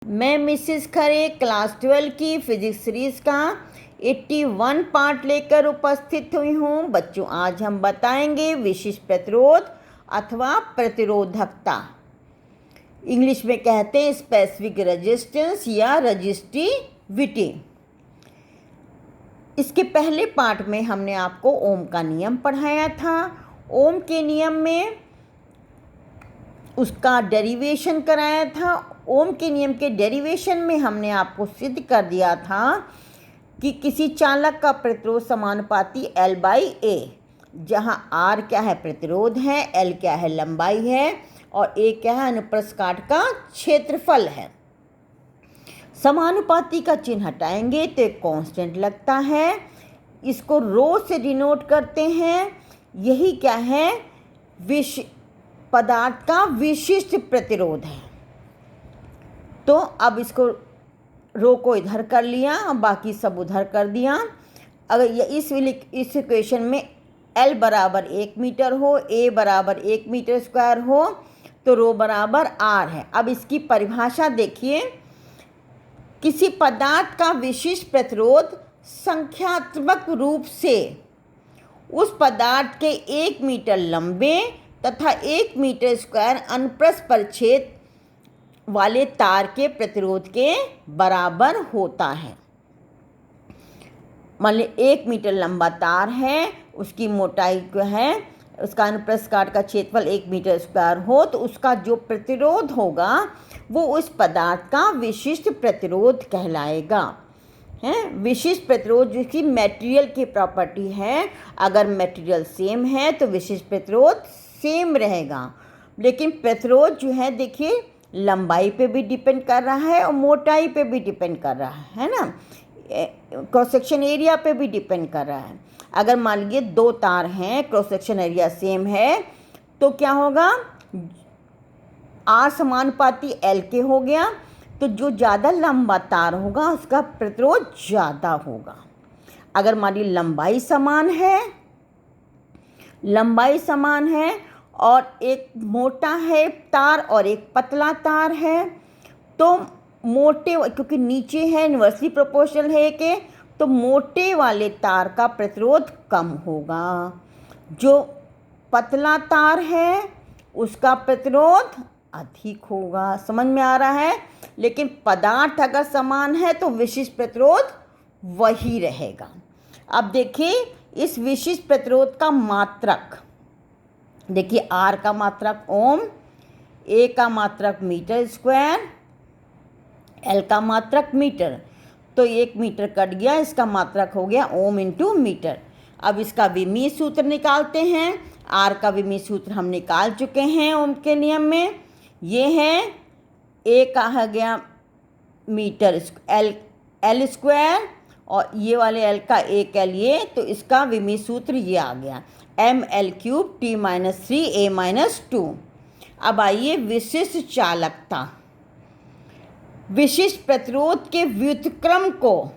मैं मिसिस खरे क्लास 12 की physics series का 81 पार्ट लेकर उपस्थित हुई हूँ। बच्चों, आज हम बताएंगे विशिष्ट प्रतिरोध अथवा प्रतिरोधकता। इंग्लिश में कहते हैं स्पेसिफिक रेजिस्टेंस या रजिस्टिविटी। इसके पहले पार्ट में हमने आपको ओम का नियम पढ़ाया था। ओम के नियम में उसका डेरिवेशन कराया था। ओम के नियम के डेरिवेशन में हमने आपको सिद्ध कर दिया था कि किसी चालक का प्रतिरोध समानुपाती L/A, जहां R क्या है प्रतिरोध है, L क्या है लंबाई है और A क्या है अनुप्रस्थ काट का क्षेत्रफल है। समानुपाती का चिन्ह हटाएंगे तो एक कांस्टेंट लगता है, इसको रो से डिनोट करते हैं। यही क्या है पदार्थ का विशिष्ट प्रतिरोध है। तो अब इसको रो को इधर कर लिया, बाकी सब उधर कर दिया। अगर ये इस इक्वेशन में L बराबर 1 मीटर हो, A बराबर 1 मीटर स्क्वायर हो तो रो बराबर R है। अब इसकी परिभाषा देखिए, किसी पदार्थ का विशिष्ट प्रतिरोध संख्यात्मक रूप से उस पदार्थ के 1 मीटर लंबे तथा 1 मीटर स्क्वायर अनुप्रस्थ परिच्छेद वाले तार के प्रतिरोध के बराबर होता है। मान ली 1 मीटर लंबा तार है, उसकी मोटाई जो है, उसका अनुप्रस्थ काट का क्षेत्रफल 1 मीटर स्क्वायर हो तो उसका जो प्रतिरोध होगा वो उस पदार्थ का विशिष्ट प्रतिरोध कहलाएगा। है विशिष्ट प्रतिरोध जिसकी मटेरियल की प्रॉपर्टी है। अगर मटेरियल सेम है तो विशिष्ट प्रतिरोध सेम रहेगा, लेकिन प्रतिरोध जो है देखिए लंबाई पे भी डिपेंड कर रहा है और मोटाई पे भी डिपेंड कर रहा है ना, क्रॉस सेक्शन एरिया पे भी डिपेंड कर रहा है। अगर मान लीजिए 2 तार हैं, क्रॉस सेक्शन एरिया सेम है तो क्या होगा, R समानुपाती L के हो गया तो जो ज़्यादा लंबा तार होगा उसका प्रतिरोध ज़्यादा होगा। अगर मान लीजिए लंबाई समान है और एक मोटा है तार और एक पतला तार है तो मोटे, क्योंकि नीचे है इन्वर्सली प्रोपोर्शनल है के, तो मोटे वाले तार का प्रतिरोध कम होगा। जो पतला तार है उसका प्रतिरोध अधिक होगा। समझ में आ रहा है? लेकिन पदार्थ अगर समान है तो विशिष्ट प्रतिरोध वही रहेगा। अब देखिए इस विशिष्ट प्रतिरोध का मात्रक देखिए, R का मात्रक ओम, A का मात्रक मीटर स्क्वायर, L का मात्रक मीटर, तो 1 मीटर कट गया, इसका मात्रक हो गया ओम इंटू मीटर। अब इसका विमीय सूत्र निकालते हैं। R का विमीय सूत्र हम निकाल चुके हैं ओम के नियम में। ये है A का हो गया मीटर L स्क्वायर और ये वाले L का 1 L, ये तो इसका विमीय सूत्र ये आ गया mL³ T-3A-2। अब आइए विशिष्ट चालकता। विशिष्ट प्रतिरोध के व्युत्क्रम को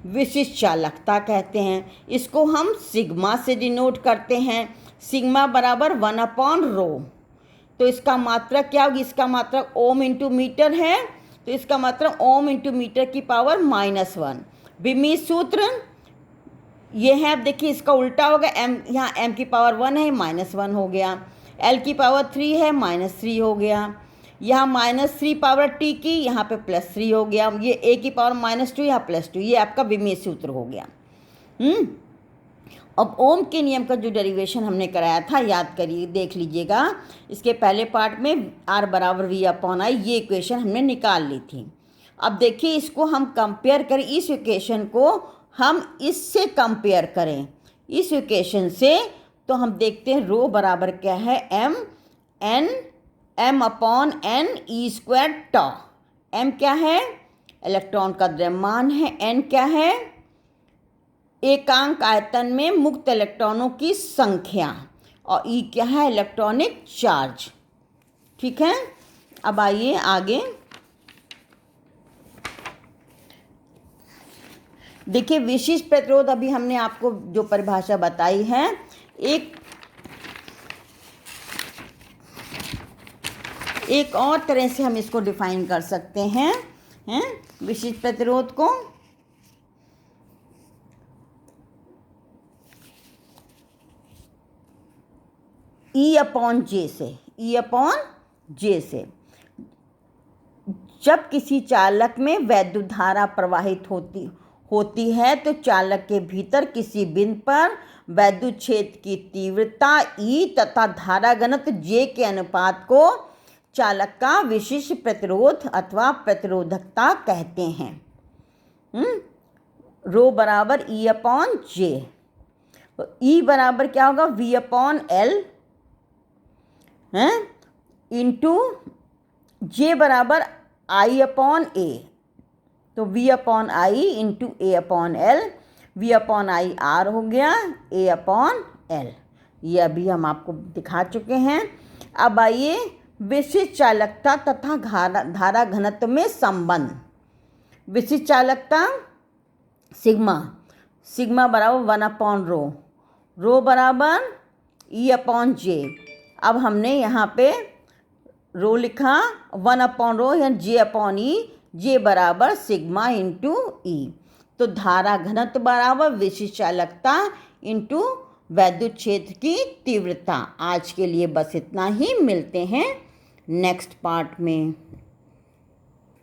विशिष्ट चालकता कहते हैं। इसको हम सिग्मा से डिनोट करते हैं। सिग्मा बराबर 1/ρ। तो इसका मात्रक क्या होगी, इसका मात्रक ओम इंटू मीटर है तो इसका मात्रक ओम इंटू मीटर की पावर -1। विमीय सूत्र ये है। अब देखिए इसका उल्टा होगा, m यहाँ m की पावर 1 है -1 हो गया, l की पावर 3 है -3 हो गया, यहाँ -3 पावर t की यहाँ पे +3 हो गया, ये a की पावर -2 यहाँ +2, ये आपका विमीय सूत्र हो गया। अब ओम के नियम का जो डेरिवेशन हमने कराया था याद करिए, देख लीजिएगा। इसके पहले पार्ट में R बराबर V/I ये इक्वेशन हमने निकाल ली थी। अब देखिए इसको हम कंपेयर करें, इस इक्वेशन को हम इससे कंपेयर करें इस इक्वेशन से, तो हम देखते हैं रो बराबर क्या है m/n E²τ। m क्या है, इलेक्ट्रॉन का द्रव्यमान है, n क्या है, एकांक आयतन में मुक्त इलेक्ट्रॉनों की संख्या, और E क्या है, इलेक्ट्रॉनिक चार्ज। ठीक है, अब आइए आगे देखिए विशिष्ट प्रतिरोध। अभी हमने आपको जो परिभाषा बताई है, एक और तरह से हम इसको डिफाइन कर सकते हैं। हैं विशिष्ट प्रतिरोध को। E/J से, E/J से जब किसी चालक में वैद्युत धारा प्रवाहित होती है तो चालक के भीतर किसी बिंदु पर वैद्युत क्षेत्र की तीव्रता E तथा धारा घनत्व J के अनुपात को चालक का विशिष्ट प्रतिरोध अथवा प्रतिरोधकता कहते हैं। रो बराबर E/J। E बराबर क्या होगा, V/L इंटू J बराबर I/A। तो V/I into A/L, V/I R हो गया, A/L। ये अभी हम आपको दिखा चुके हैं। अब आइए विशिष्ट चालकता तथा धारा घनत्व में संबंध। विशिष्ट चालकता सिग्मा बराबर 1/ρ, रो बराबर E/J। अब हमने यहाँ पे रो लिखा 1/ρ या J/E, J बराबर सिग्मा इंटू E। तो धारा घनत्व बराबर विशिष्ट चालकता इंटू वैद्युत क्षेत्र की तीव्रता। आज के लिए बस इतना ही, मिलते हैं नेक्स्ट पार्ट में।